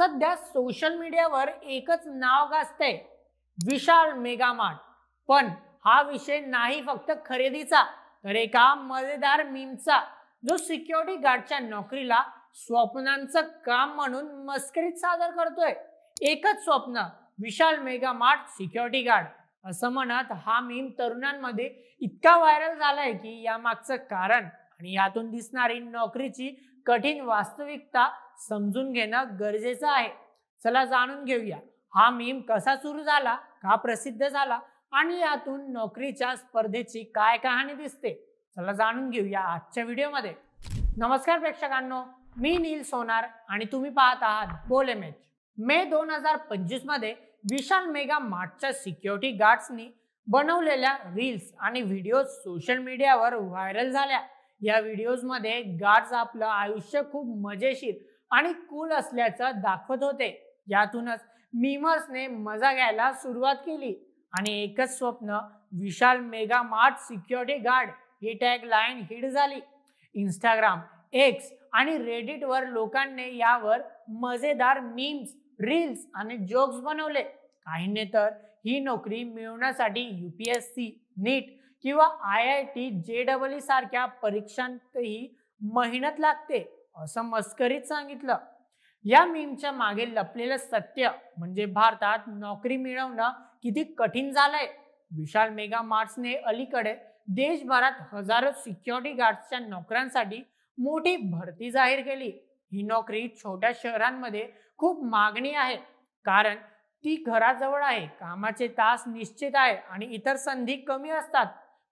सध्या सोशल मीडियावर एकच नाव गाजतंय, विशाल मेगामार्ट. पण हा विषय नाही फक्त खरेदीचा, तर एका मजेदार मीमचा, जो सिक्युरिटी गार्डच्या नोकरीला स्वप्नांचं काम म्हणून मस्करीत सादर करतोय. एकच स्वप्न, विशाल मेगामार्ट सिक्युरिटी गार्ड असं म्हणत हा मीम तरुणांमध्ये इतका व्हायरल झालाय की यामागचं कारण आणि यातून दिसणारी नोकरीची कठीण वास्तविकता समजून घेणं गरजेचं आहे. चला जाणून घेऊया हा मीम कसा सुरू झाला, का प्रसिद्ध झाला आणि यातून नोकरीच्या स्पर्धेची काय कहाणी दिसते. चला जाणून घेऊया आजच्या व्हिडिओमध्ये. नमस्कार प्रेक्षकांनो, मी नील सोनार आणि तुम्ही पाहत आहात बोल एमएच. मे 2025 मध्ये विशाल मेगा मार्टच्या सिक्युरिटी गार्ड्सनी बनवलेल्या रील्स आणि व्हिडिओ सोशल मीडियावर व्हायरल झाल्या. या व्हिडिओज मध्ये गार्ड्स आपलं आयुष्य खूप मजेशीर आणि कूल असल्याचं दाखवत होते. यातूनच मीमर्सने मजा घ्यायला सुरुवात केली आणि एकच स्वप्न, विशाल मेगा मार्ट सिक्युरिटी गार्ड ही टॅग लाईन हिट झाली. इंस्टाग्राम, एक्स आणि रेडिट वर लोकांनी यावर मजेदार मीम्स, रील्स आणि जोक्स बनवले. काहींनी तर ही नोकरी मिळवण्यासाठी UPSC, नीट किंवा IIT JEE सारख्या परीक्षांतही मेहनत लागते असं मस्करीत सांगितलं. या मीमच्या मागे लपलेलं सत्य म्हणजे भारतात नोकरी मिळवणं किती कठीण झालंय. विशाल मेगा मार्ट्सने अलीकडे देशभरात हजारो सिक्युरिटी गार्ड्सच्या नोकऱ्यांसाठी मोठी भरती जाहीर केली. ही नोकरी छोट्या शहरांमध्ये खूप मागणी आहे, कारण ती घराजवळ आहे, कामाचे तास निश्चित आहे आणि इतर संधी कमी असतात.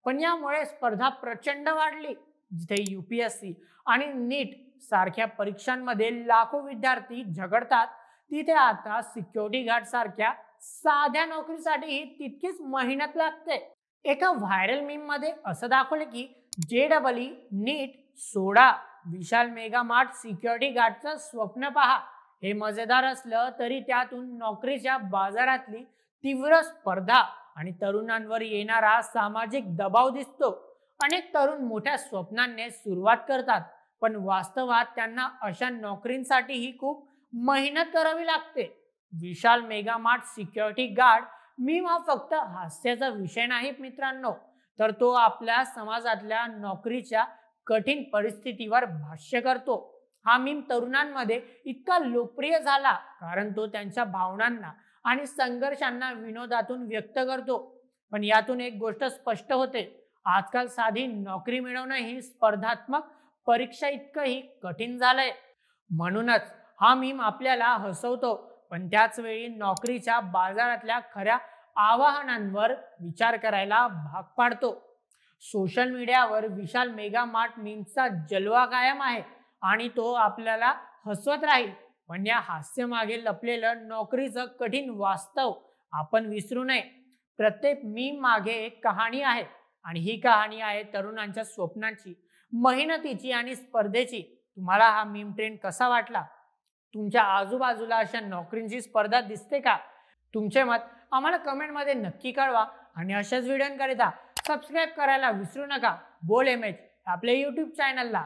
पण यामुळे स्पर्धा प्रचंड वाढली. जिथे UPSC आणि नीट सारख्या परीक्षांमध्ये लाखो विद्यार्थी झगडतात, तिथे आता सिक्युरिटी गार्ड सारख्या साध्या नोकरीसाठीही तितकीच मेहनत लागते. एका व्हायरल मीम मध्ये असं दाखवले की JEE, नीट सोडा, विशाल मेगा मार्ट सिक्युरिटी गार्डचं स्वप्न पहा. हे मजेदार असलं तरी त्यातून नोकरीच्या बाजारातली तीव्र स्पर्धा आणि तरुणांवर येणारा सामाजिक दबाव दिसतो. अनेक तरुण मोठ्या स्वप्नांनी सुरुवात करतात, पण वास्तवात त्यांना अशा नोकरींसाठीही खूप मेहनत करावी लागते. Vishal mega mart security guard meme हा फक्त हास्याचा विषय नाही मित्रांनो, तर तो आपल्या समाजातल्या नोकरीच्या कठीण परिस्थितीवर भाष्य करतो. हा मीम तरुणांमध्ये इतका लोकप्रिय झाला कारण तो त्यांच्या भावनांना आणि संघर्षांना विनोदातून व्यक्त करतो. पण यातून एक गोष्ट स्पष्ट होते, आजकाल साधी नोकरी मिळवणं ही स्पर्धात्मक परीक्षा इतकंही कठीण झालंय. म्हणूनच हा मीम आपल्याला हसवतो, पण त्याच वेळी नोकरीच्या बाजारातल्या खऱ्या आव्हानांवर विचार करायला भाग पाडतो. सोशल मीडियावर विशाल मेगा मार्ट मीमचा जलवा कायम आहे आणि तो आपल्याला हसवत राहील. पण या हास्य मागे लपलेलं नोकरीचं कठीण वास्तव आपण विसरू नये. प्रत्येक मीम मागे एक कहाणी आहे आणि ही कहाणी आहे तरुणांच्या स्वप्नांची, मेहनतीची आणि स्पर्धेची. तुम्हाला हा मीम ट्रेंड कसा वाटला? तुमच्या आजूबाजूला अशा नोकरींची स्पर्धा दिसते का? तुमचे मत आम्हाला कमेंटमध्ये नक्की कळवा आणि अशाच व्हिडिओंकरिता सबस्क्राईब करायला विसरू नका. बोल एमएच आपल्या YouTube चॅनलला.